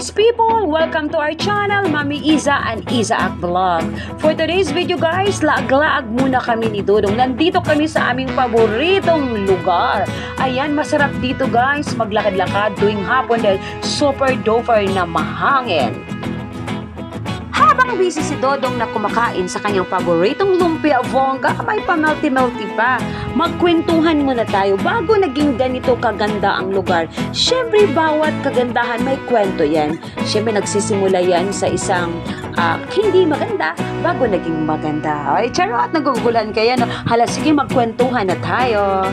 nice people! Welcome to our channel, Mami Iza and Izaak Vlog. For today's video guys, laag-laag muna kami ni Dodong. Nandito kami sa aming paboritong lugar. Ayan, masarap dito guys, maglakad-lakad tuwing hapon dahil super doper na mahangin. Habang busy si Dodong na kumakain sa kanyang paboritong lumpia bongga, may pamelti-melti pa. Magkwentuhan muna tayo bago naging ganito kaganda ang lugar. Siyempre, bawat kagandahan may kwento yan. Siyempre, nagsisimula yan sa isang hindi maganda bago naging maganda. Ay, charot, nagugulan kaya. No? Hala, sige, magkwentuhan na tayo.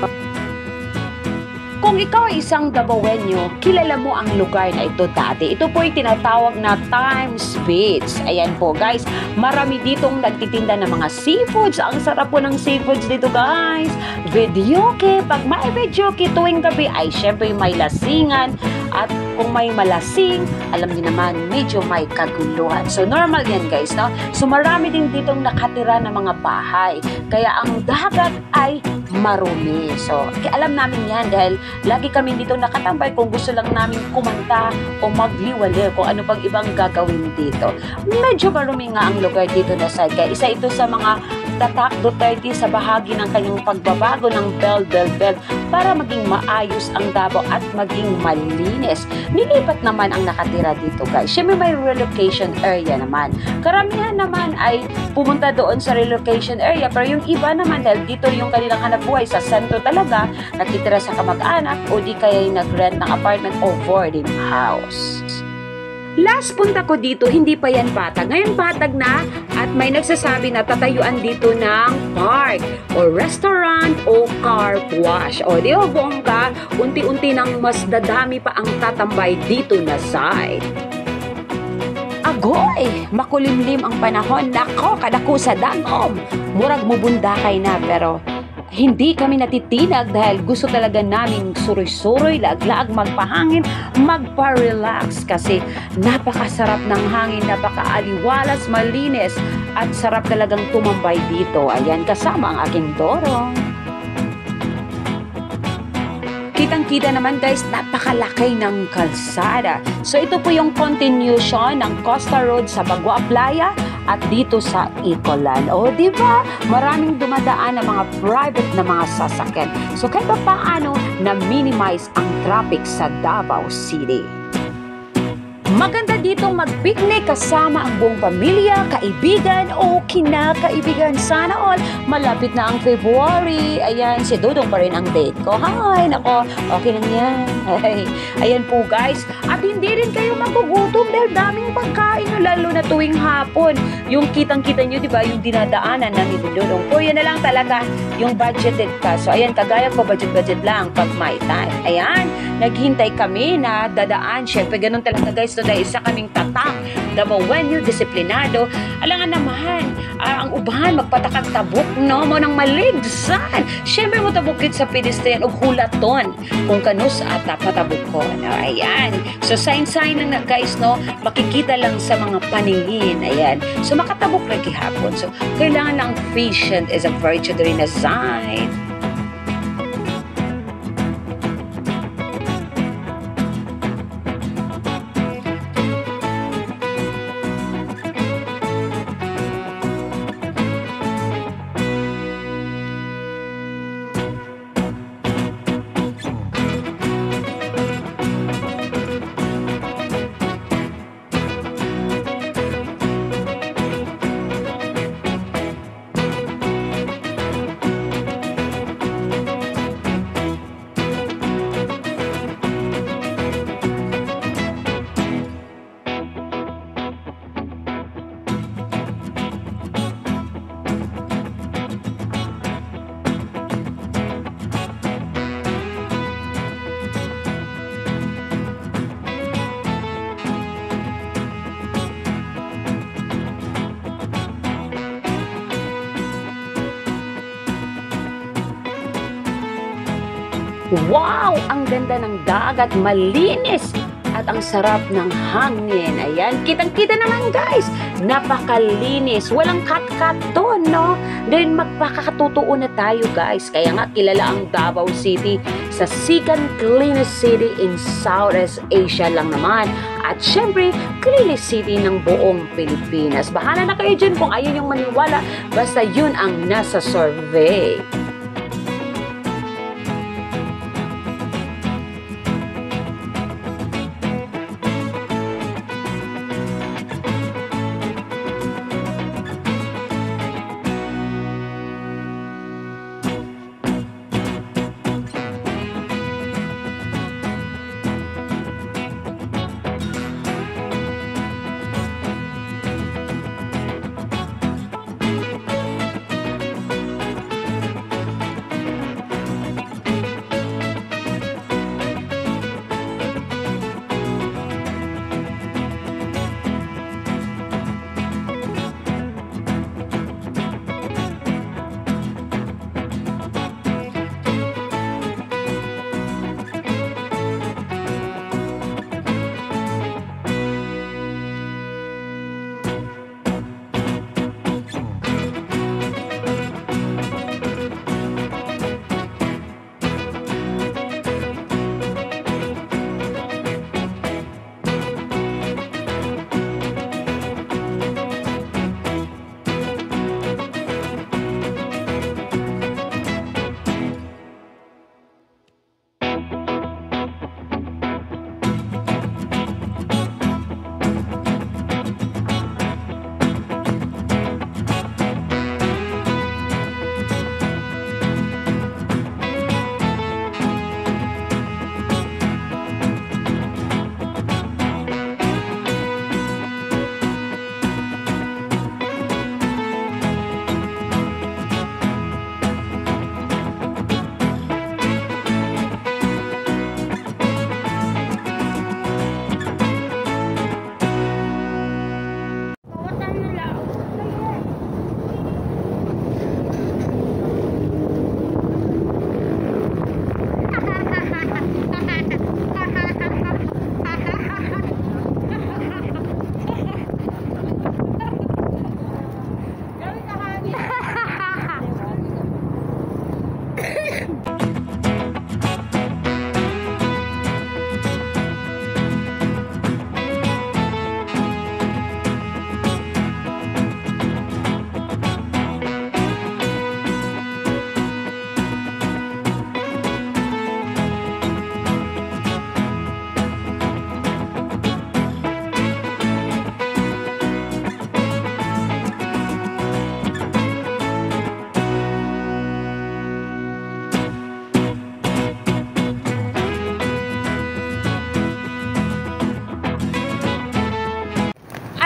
Kung ikaw ay isang Dabawenyo, kilala mo ang lugar na ito dati. Ito po ay tinatawag na Times Beach. Ayan po guys, marami ditong nagtitinda ng mga seafoods. Ang sarap po ng seafoods dito guys. Videoke, pag may videoke tuwing gabi ay syempre may lasingan. At kung may malasing, alam niyo naman, medyo may kaguluhan. So normal yan guys, no? So marami din ditong nakatira na mga bahay. Kaya ang dagat ay marumi. So alam namin yan dahil lagi kami dito nakatambay kung gusto lang namin kumanta o magliwaliw kung ano pang ibang gagawin dito. Medyo marumi nga ang lugar dito na side. Kaya isa ito sa mga tatak Duterte sa bahagi ng kanyang pagbabago ng bell para maging maayos ang Davao at maging malinis. Nilipat naman ang nakatira dito guys. Siyempre may relocation area naman. Karamihan naman ay pumunta doon sa relocation area pero yung iba naman dahil dito yung kanilang hanap buhay sa sentro talaga, nakitira sa kamag-anak o di kaya nag-rent ng apartment o boarding house. Last punta ko dito, hindi pa yan patag. Ngayon patag na at may nagsasabi na tatayuan dito ng park o restaurant o car wash. O di ba bongga, unti-unti nang mas dadami pa ang tatambay dito na side. Agoy! Makulimlim ang panahon. Nako, kadako sa dangom. Murag mubundakay na pero hindi kami natitinag dahil gusto talaga naming suroy-suroy, lag-lag, magpahangin, magpa-relax kasi napakasarap ng hangin, napaka-aliwalas, malinis at sarap talagang tumambay dito. Ayan, kasama ang aking dorong. Kitang-kita naman guys, napakalaki ng kalsada. So ito po yung continuation ng Costa Road sa Bagua Playa at dito sa Icolan. O diba? Maraming dumadaan na mga private na mga sasakyan. So kahit paano na-minimize ang traffic sa Davao City. Maganda dito mag-picnic kasama ang buong pamilya, kaibigan o kinakaibigan. Sana all. Malapit na ang February. Ayan, si Dodong pa rin ang date ko. Hi, nako, okay lang yan. Ay, ayan po guys. At hindi rin kayo magugutom dahil daming pagkain, lalo na tuwing hapon. Yung kitang-kita nyo, di ba, yung dinadaanan ng Dodong. O yan na lang talaga yung budgeted ka. So ayan, kagaya ko, budget lang pag may time. Ayan, naghintay kami na dadaan. Siyempre, ganun talaga guys. So, dahil isa kaming tatak, Dabawenyo, disiplinado. Alangan naman, ang ubahan, magpatakag tabok, no? Mo nang maligsan. Siyempre mo tabukit sa pedestrian o hulaton kung kanus at patabok ko. No? Ayan. So, sign lang na guys, no? Makikita lang sa mga paningin. Ayan. So, makatabok na gihapon. So, kailangan lang patient is a virtue rin na sign. Wow! Ang ganda ng dagat, malinis at ang sarap ng hangin. Ayan, kitang-kita naman guys, napakalinis, walang cut-cut doon, no? Then magpakakatotoo na tayo guys, kaya nga kilala ang Davao City sa second cleanest city in Southeast Asia lang naman. At syempre, cleanest city ng buong Pilipinas. Bahala na kayo dyan kung ayaw yung maniwala, basta yun ang nasa survey.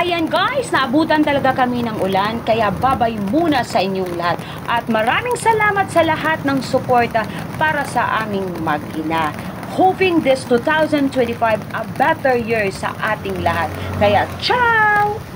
Ayan guys, naabutan talaga kami ng ulan, kaya babay muna sa inyong lahat. At maraming salamat sa lahat ng suporta para sa aming mag-ina. Hoping this 2025 a better year sa ating lahat. Kaya ciao!